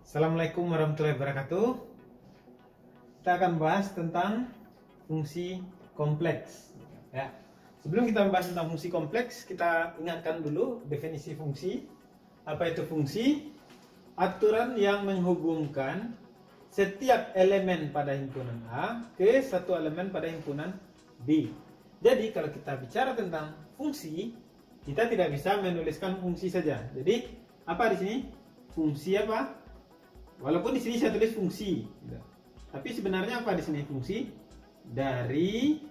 Assalamualaikum warahmatullahi wabarakatuh. Kita akan bahas tentang fungsi kompleks. Ya. Sebelum kita membahas tentang fungsi kompleks, kita ingatkan dulu definisi fungsi. Apa itu fungsi? Aturan yang menghubungkan setiap elemen pada himpunan A ke satu elemen pada himpunan B. Jadi kalau kita bicara tentang fungsi, kita tidak bisa menuliskan fungsi saja. Jadi apa di sini? Fungsi apa? Walaupun di sini saya tulis fungsi, tapi sebenarnya apa di sini fungsi? Dari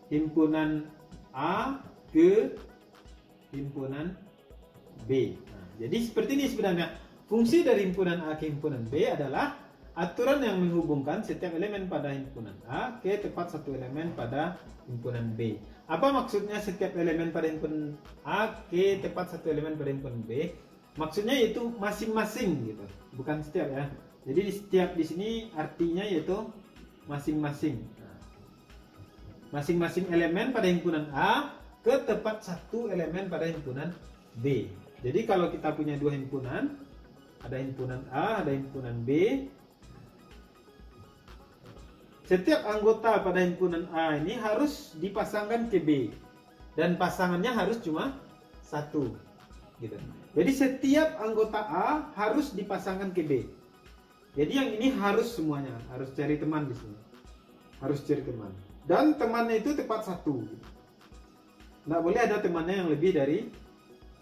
himpunan A ke himpunan B. Nah, jadi seperti ini sebenarnya. Fungsi dari himpunan A ke himpunan B adalah aturan yang menghubungkan setiap elemen pada himpunan A ke tepat satu elemen pada himpunan B. Apa maksudnya setiap elemen pada himpunan A ke tepat satu elemen pada himpunan B? Maksudnya yaitu masing-masing gitu, bukan setiap ya. Jadi di setiap di sini artinya yaitu masing-masing. Masing-masing elemen pada himpunan A ke tepat satu elemen pada himpunan B. Jadi kalau kita punya dua himpunan, ada himpunan A, ada himpunan B. Setiap anggota pada himpunan A ini harus dipasangkan ke B, dan pasangannya harus cuma satu. Gitu. Jadi setiap anggota A harus dipasangkan ke B. Jadi yang ini harus semuanya, harus cari teman di sini, harus cari teman. Dan temannya itu tepat satu. Gitu. Nggak boleh ada temannya yang lebih dari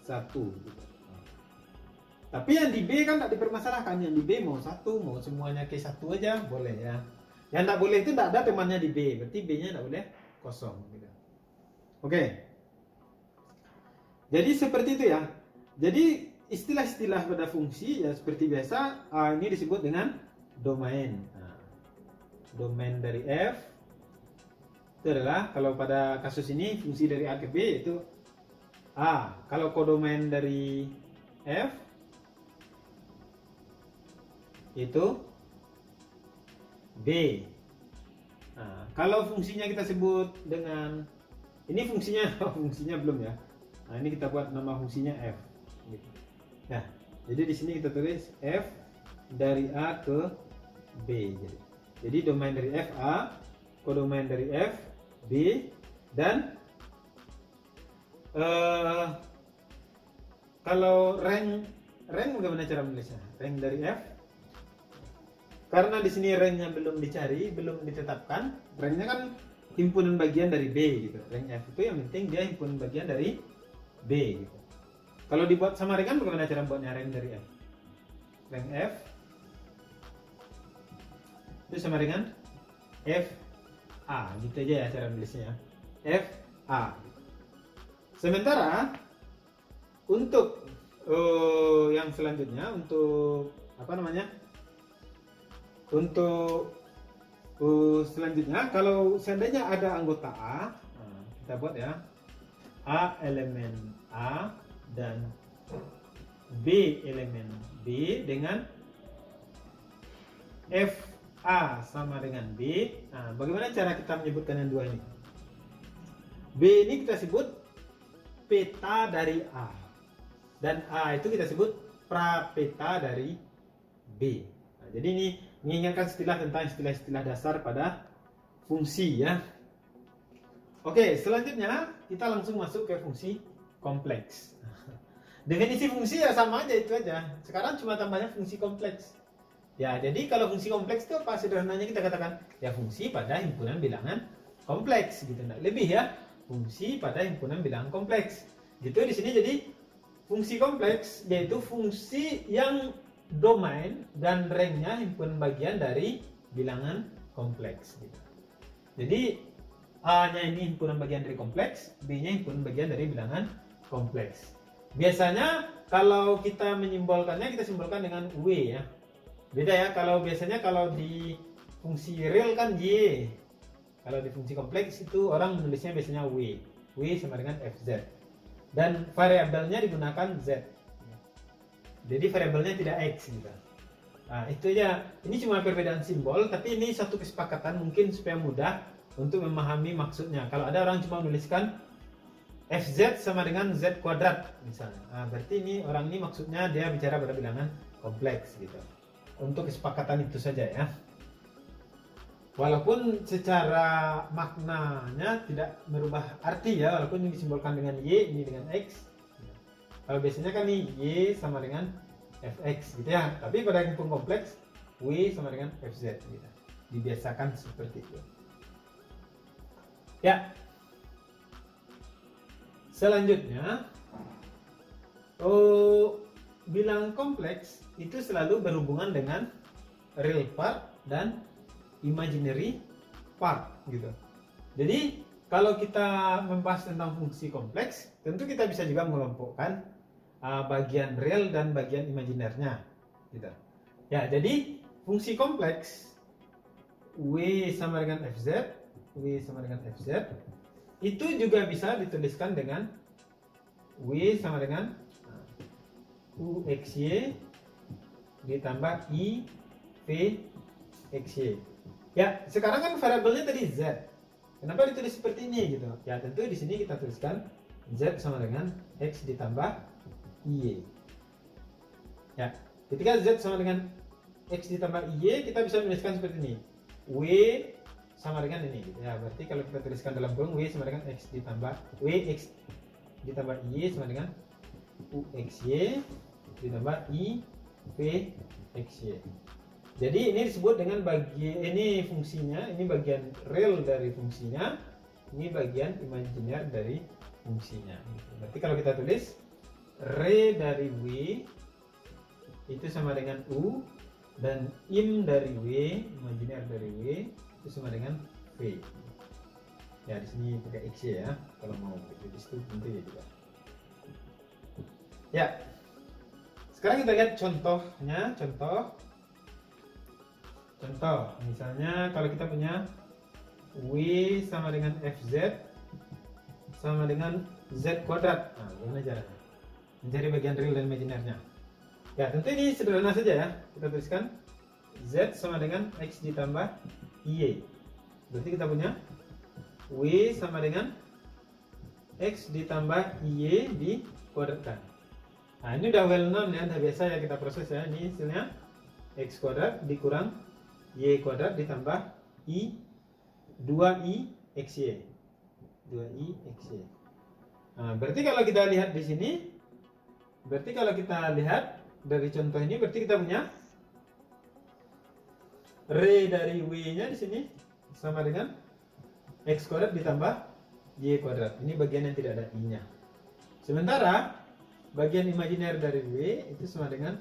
satu. Gitu. Tapi yang di B kan tidak dipermasalahkan, yang di B mau satu, mau semuanya ke satu aja boleh ya. Yang tidak boleh itu tidak ada temannya di B, berarti B-nya tidak boleh kosong. Gitu. Oke. Jadi seperti itu ya. Jadi istilah-istilah pada fungsi ya seperti biasa ini disebut dengan domain. Nah, domain dari F itu adalah kalau pada kasus ini fungsi dari A ke B itu A. Kalau kodomain dari F itu B. Nah, kalau fungsinya kita sebut dengan ini fungsinya fungsinya belum ya. Nah, ini kita buat nama fungsinya F. Gitu. Nah, jadi di sini kita tulis F dari A ke B. Jadi domain dari F A, kodomain dari F B, dan kalau rank bagaimana cara menulisnya? Rank dari F. Karena di sini ranknya belum dicari, belum ditetapkan. Ranknya kan himpunan bagian dari B gitu. Rank F itu yang penting dia himpunan bagian dari B gitu. Kalau dibuat sama ringan bagaimana cara buatnya rank dari F? Rank F itu sama dengan F A, gitu aja ya cara nulisnya. F A. Sementara untuk yang selanjutnya, untuk apa namanya? Untuk selanjutnya kalau seandainya ada anggota A, kita buat ya. A elemen A dan B elemen B dengan FA sama dengan B. Nah, bagaimana cara kita menyebutkan yang dua ini? B ini kita sebut peta dari A, dan A itu kita sebut prapeta dari B. Nah, jadi ini mengingatkan tentang istilah-istilah dasar pada fungsi ya. Oke, selanjutnya kita langsung masuk ke fungsi kompleks. Definisi fungsi ya sama aja, itu aja. Sekarang cuma tambahnya fungsi kompleks. Ya, jadi kalau fungsi kompleks itu apa sederhananya kita katakan? Ya fungsi pada himpunan bilangan kompleks gitu. Nah, lebih ya, fungsi pada himpunan bilangan kompleks. Gitu di sini jadi fungsi kompleks yaitu fungsi yang domain dan ranknya himpunan bagian dari bilangan kompleks gitu. Jadi A-nya ini himpunan bagian dari kompleks, B-nya himpunan bagian dari bilangan kompleks. Biasanya kalau kita menyimbolkannya, kita simbolkan dengan W ya. Beda ya, kalau biasanya kalau di fungsi real kan Y. Kalau di fungsi kompleks itu orang menulisnya biasanya W. W sama dengan FZ. Dan variabelnya digunakan Z. Jadi variabelnya tidak X gitu. Nah, itu aja. Ini cuma perbedaan simbol, tapi ini satu kesepakatan mungkin supaya mudah untuk memahami maksudnya. Kalau ada orang cuma menuliskan FZ sama dengan Z kuadrat misalnya, nah, berarti ini orang ini maksudnya dia bicara pada bilangan kompleks gitu. Untuk kesepakatan itu saja ya. Walaupun secara maknanya tidak merubah arti ya, walaupun ini disimbolkan dengan Y, ini dengan X. Kalau biasanya kan nih Y sama dengan Fx gitu ya. Tapi pada hitung kompleks W sama dengan Fz gitu. Dibiasakan seperti itu. Ya. Selanjutnya, bilangan kompleks itu selalu berhubungan dengan real part dan imaginary part gitu. Jadi kalau kita membahas tentang fungsi kompleks, tentu kita bisa juga mengelompokkan bagian real dan bagian imaginernya gitu. Ya, jadi fungsi kompleks W sama dengan Fz, W sama dengan Fz itu juga bisa dituliskan dengan W sama dengan UXY ditambah I V XY. Ya, sekarang kan variabelnya tadi Z. Kenapa ditulis seperti ini gitu? Ya, tentu di sini kita tuliskan Z sama dengan X ditambah Y. Ya, ketika Z sama dengan X ditambah Y, kita bisa menuliskan seperti ini. W sama dengan ini gitu. Ya, berarti kalau kita tuliskan dalam kurung W sama dengan X ditambah WX ditambah Y sama dengan UXY ditambah I V XY. Jadi ini disebut dengan ini fungsinya, ini bagian real dari fungsinya, ini bagian imajiner dari fungsinya. Berarti kalau kita tulis re dari W itu sama dengan U dan im dari W, imajiner dari W itu sama dengan V. Ya di sini pakai X ya, kalau mau tulis itu tentu ya juga. Ya, sekarang kita lihat contohnya, Contoh, misalnya kalau kita punya W sama dengan Fz sama dengan Z kuadrat. Nah, bagaimana caranya? Mencari bagian real dan imaginernya. Ya, tentu ini sederhana saja ya. Kita tuliskan Z sama dengan X ditambah Y. Berarti kita punya W sama dengan X ditambah Y dikuadratkan. Nah, ini udah well known ya, udah biasa ya kita proses ya. Ini hasilnya X kuadrat dikurang Y kuadrat ditambah I 2I XY 2I XY. Nah, berarti kalau kita lihat di sini, berarti kalau kita lihat dari contoh ini, berarti kita punya re dari W nya di sini sama dengan X kuadrat ditambah Y kuadrat. Ini bagian yang tidak ada I nya. Sementara bagian imajiner dari W itu sama dengan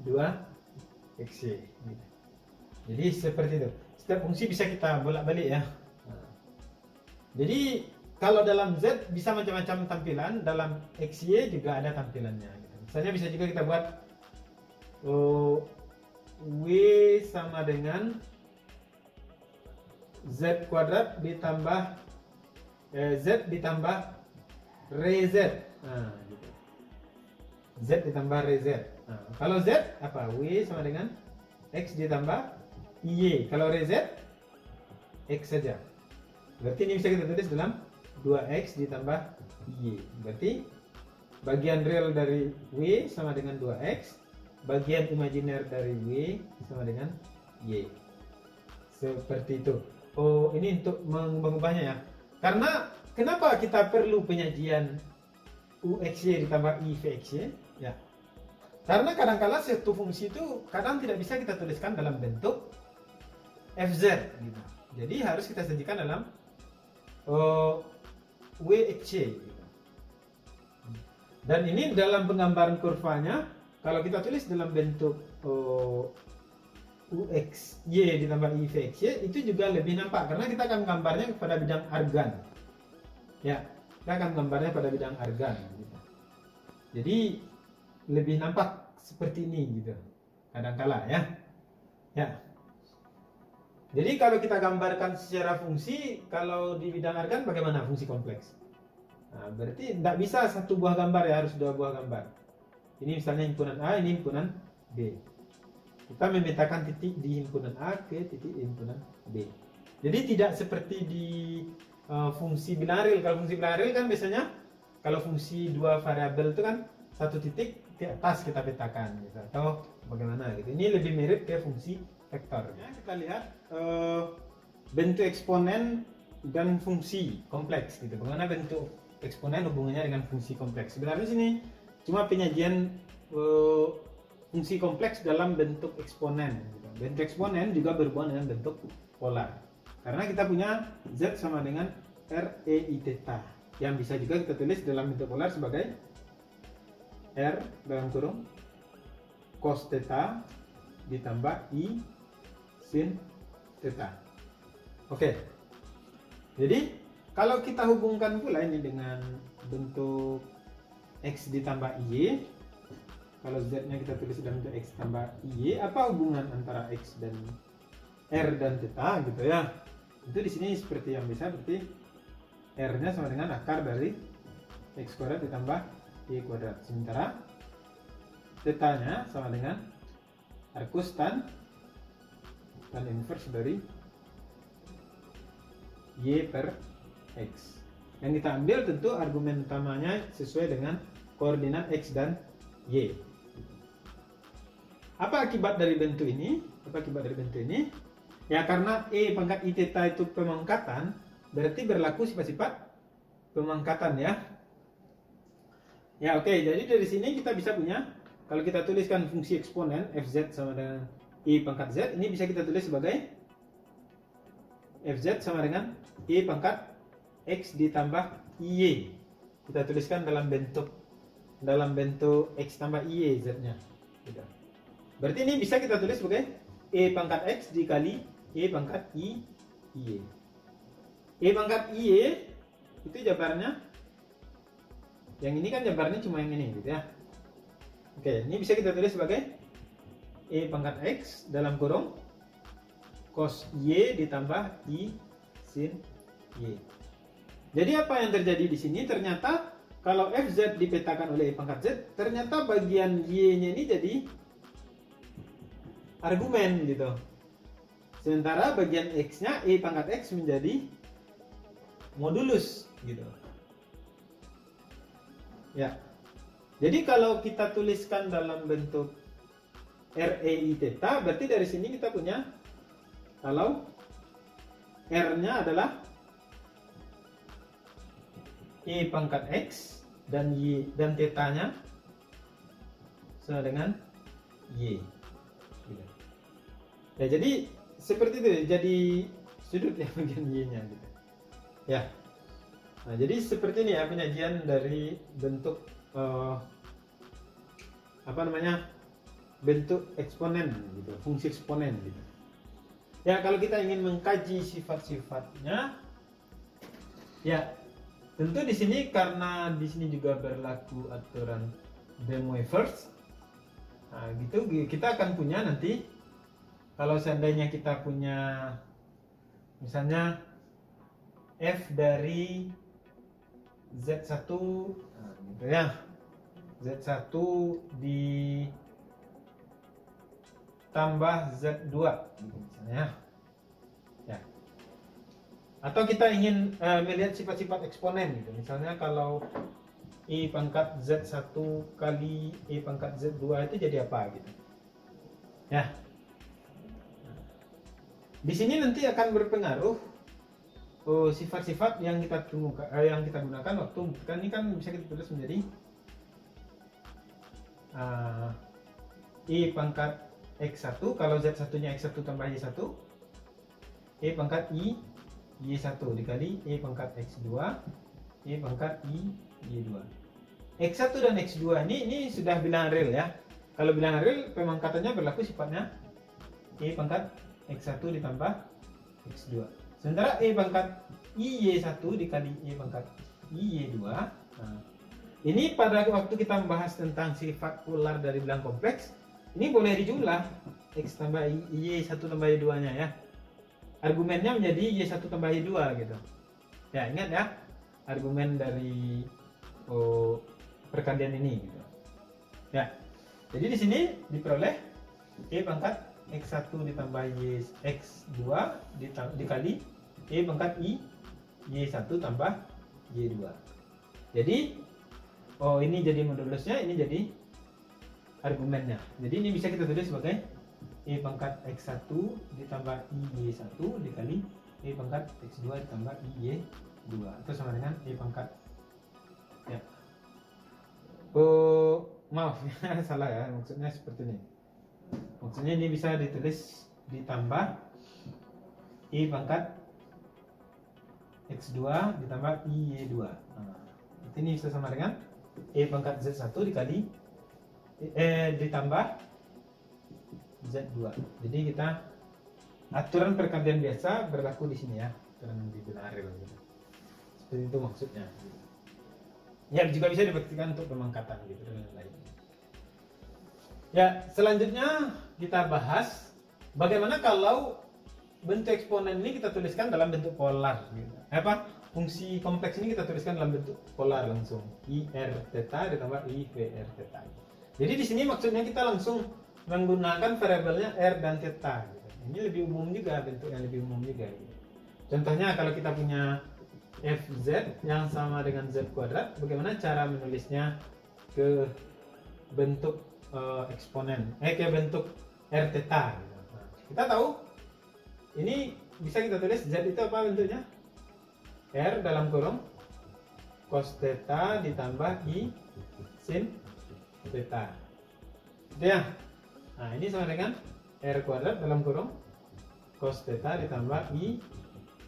2XY. Jadi seperti itu. Setiap fungsi bisa kita bolak-balik ya. Jadi kalau dalam Z bisa macam-macam tampilan, dalam XY juga ada tampilannya. Misalnya bisa juga kita buat W sama dengan Z kuadrat ditambah Z ditambah re Z. Nah, gitu. Z ditambah re Z. Nah, kalau Z apa? W sama dengan X ditambah Y. Kalau re Z X saja. Berarti ini bisa kita tulis dalam 2X ditambah Y. Berarti bagian real dari W sama dengan 2X, bagian imajiner dari W sama dengan Y. Seperti itu. Oh, ini untuk mengubahnya ya. Karena kenapa kita perlu penyajian UXY ditambah IVXY? Ya. Karena kadang-kala satu fungsi itu kadang tidak bisa kita tuliskan dalam bentuk FZ gitu. Jadi harus kita sajikan dalam WXY gitu. Dan ini dalam penggambaran kurvanya, kalau kita tulis dalam bentuk UXY ditambah IVXY itu juga lebih nampak karena kita akan gambarnya pada bidang argan. Ya, kita akan gambarnya pada bidang argan gitu. Jadi lebih nampak seperti ini gitu. Kadang-kala ya. Ya. Jadi kalau kita gambarkan secara fungsi, kalau di bidang argan bagaimana fungsi kompleks? Nah, berarti tidak bisa satu buah gambar ya, harus dua buah gambar. Ini misalnya himpunan A, ini himpunan B. Kita memetakan titik di himpunan A ke titik di himpunan B. Jadi tidak seperti di fungsi bilang real. Kalau fungsi bilang real kan biasanya kalau fungsi dua variabel itu kan satu titik ke atas kita petakan gitu, atau bagaimana gitu. Ini lebih mirip ke fungsi vektor. Ya, kita lihat bentuk eksponen dan fungsi kompleks gitu. Bagaimana bentuk eksponen hubungannya dengan fungsi kompleks. Sebenarnya sini cuma penyajian fungsi kompleks dalam bentuk eksponen gitu. Bentuk eksponen juga berhubungan dengan bentuk polar. Karena kita punya Z sama dengan REI theta, yang bisa juga kita tulis dalam bentuk polar sebagai R dalam kurung cos theta ditambah I sin theta. Oke. Jadi kalau kita hubungkan pula ini dengan bentuk X ditambah Y, kalau Z-nya kita tulis dalam bentuk X tambah Y, apa hubungan antara X dan R dan theta gitu ya? Itu di sini seperti yang bisa, berarti R-nya sama dengan akar dari X kuadrat ditambah Y kuadrat. Sementara theta-nya sama dengan arcus tan inverse dari Y per X. Yang kita ambil tentu argumen utamanya sesuai dengan koordinat X dan Y. Apa akibat dari bentuk ini? Ya, karena E pangkat I theta itu pemangkatan, berarti berlaku sifat-sifat pemangkatan ya. Ya, oke. Jadi dari sini kita bisa punya, kalau kita tuliskan fungsi eksponen Fz sama dengan I pangkat Z, ini bisa kita tulis sebagai Fz sama dengan I pangkat X ditambah IY. Kita tuliskan dalam bentuk X tambah IY Z-nya. Gitu. Berarti ini bisa kita tulis sebagai E pangkat X dikali E pangkat IY. E pangkat IY itu jabarnya, yang ini kan jabarnya cuma yang ini gitu ya. Oke, ini bisa kita tulis sebagai E pangkat X dalam kurung cos Y ditambah I sin Y. Jadi apa yang terjadi di sini? Ternyata kalau Fz dipetakan oleh E pangkat Z, ternyata bagian Y-nya ini jadi argumen gitu. Sementara bagian X-nya E pangkat X menjadi modulus gitu. Ya. Jadi kalau kita tuliskan dalam bentuk REI theta, berarti dari sini kita punya, kalau R-nya adalah E pangkat X dan Y, dan theta-nya sama dengan Y. Gitu. Ya, jadi seperti itu, jadi sudut ya bagian Y-nya gitu. Ya. Nah, jadi seperti ini ya penyajian dari bentuk bentuk eksponen gitu, fungsi eksponen gitu. Ya, kalau kita ingin mengkaji sifat-sifatnya, ya tentu di sini karena di sini juga berlaku aturan de Moivre. Nah, gitu kita akan punya nanti, kalau seandainya kita punya misalnya F dari Z1, nah, gitu ya, Z1 ditambah Z2 gitu misalnya ya. Atau kita ingin melihat sifat-sifat eksponen gitu, misalnya kalau I pangkat Z1 kali I pangkat Z2 itu jadi apa gitu ya. Di sini nanti akan berpengaruh sifat-sifat yang kita gunakan waktu kan ini kan bisa kita tulis menjadi I pangkat X1, kalau Z1 nya X1 tambah Y1, E pangkat Y1 dikali E pangkat X2 E pangkat Y2. X1 dan X2 ini sudah bilangan real ya. Kalau bilangan real pemangkatannya berlaku sifatnya E pangkat X1 ditambah X2. Sementara E pangkat Y1 dikali E pangkat Y2. Nah, ini pada waktu kita membahas tentang sifat polar dari bilangan kompleks, ini boleh dijumlah X tambah Y1 tambah Y2 nya ya. Argumennya menjadi Y1 tambah Y2 gitu. Ya, ingat ya, argumen dari perkalian ini gitu. Ya. Jadi di sini diperoleh E pangkat X1 ditambah X2 dikali E pangkat Y1 tambah Y2. Jadi ini jadi modulusnya, ini jadi argumennya. Jadi ini bisa kita tulis sebagai E pangkat X1 ditambah IY1 dikali E pangkat X2 ditambah IY2 itu sama dengan E pangkat ya. Oh, maaf salah ya, maksudnya seperti ini. Maksudnya ini bisa ditulis ditambah I pangkat X2 ditambah IY2. Nah, ini bisa sama dengan E pangkat Z1 dikali ditambah Z2. Jadi kita aturan perkalian biasa berlaku di sini ya, aturan binario gitu. Seperti itu maksudnya. Ya juga bisa dibuktikan untuk pemangkatan gitu dan lain-lain. Ya selanjutnya kita bahas bagaimana kalau bentuk eksponen ini kita tuliskan dalam bentuk polar. Gitu. Fungsi kompleks ini kita tuliskan dalam bentuk polar langsung. IR theta ditambah IVR theta. Jadi di sini maksudnya kita langsung menggunakan variabelnya R dan theta. Gitu. Ini lebih umum juga, bentuknya lebih umum juga. Gitu. Contohnya kalau kita punya Fz yang sama dengan Z kuadrat, bagaimana cara menulisnya ke bentuk eksponen, ke bentuk R theta. Gitu. Nah, kita tahu ini bisa kita tulis Z itu apa bentuknya? R dalam kurung cos theta ditambah I sin theta. Itu ya. Nah, ini sama dengan R kuadrat dalam kurung cos theta ditambah I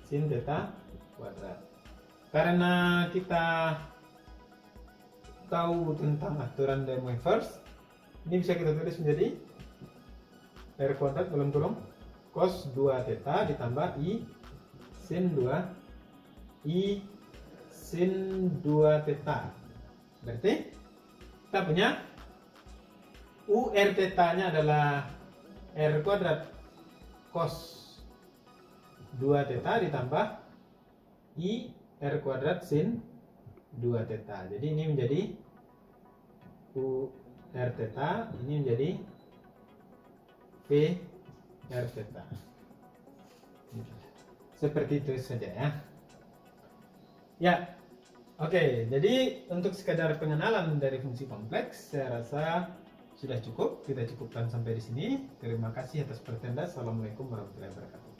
sin theta kuadrat. Karena kita tahu tentang aturan De Moivre's, ini bisa kita tulis menjadi R kuadrat dalam kurung cos 2 theta ditambah I sin 2 I sin 2 theta. Berarti kita punya UR theta nya adalah R kuadrat cos 2 theta ditambah I R kuadrat sin 2 theta. Jadi ini menjadi UR theta, ini menjadi V R theta. Seperti itu saja ya. Ya, oke. Jadi untuk sekadar pengenalan dari fungsi kompleks, saya rasa sudah cukup. Kita cukupkan sampai di sini. Terima kasih atas perhatian. Assalamualaikum warahmatullahi wabarakatuh.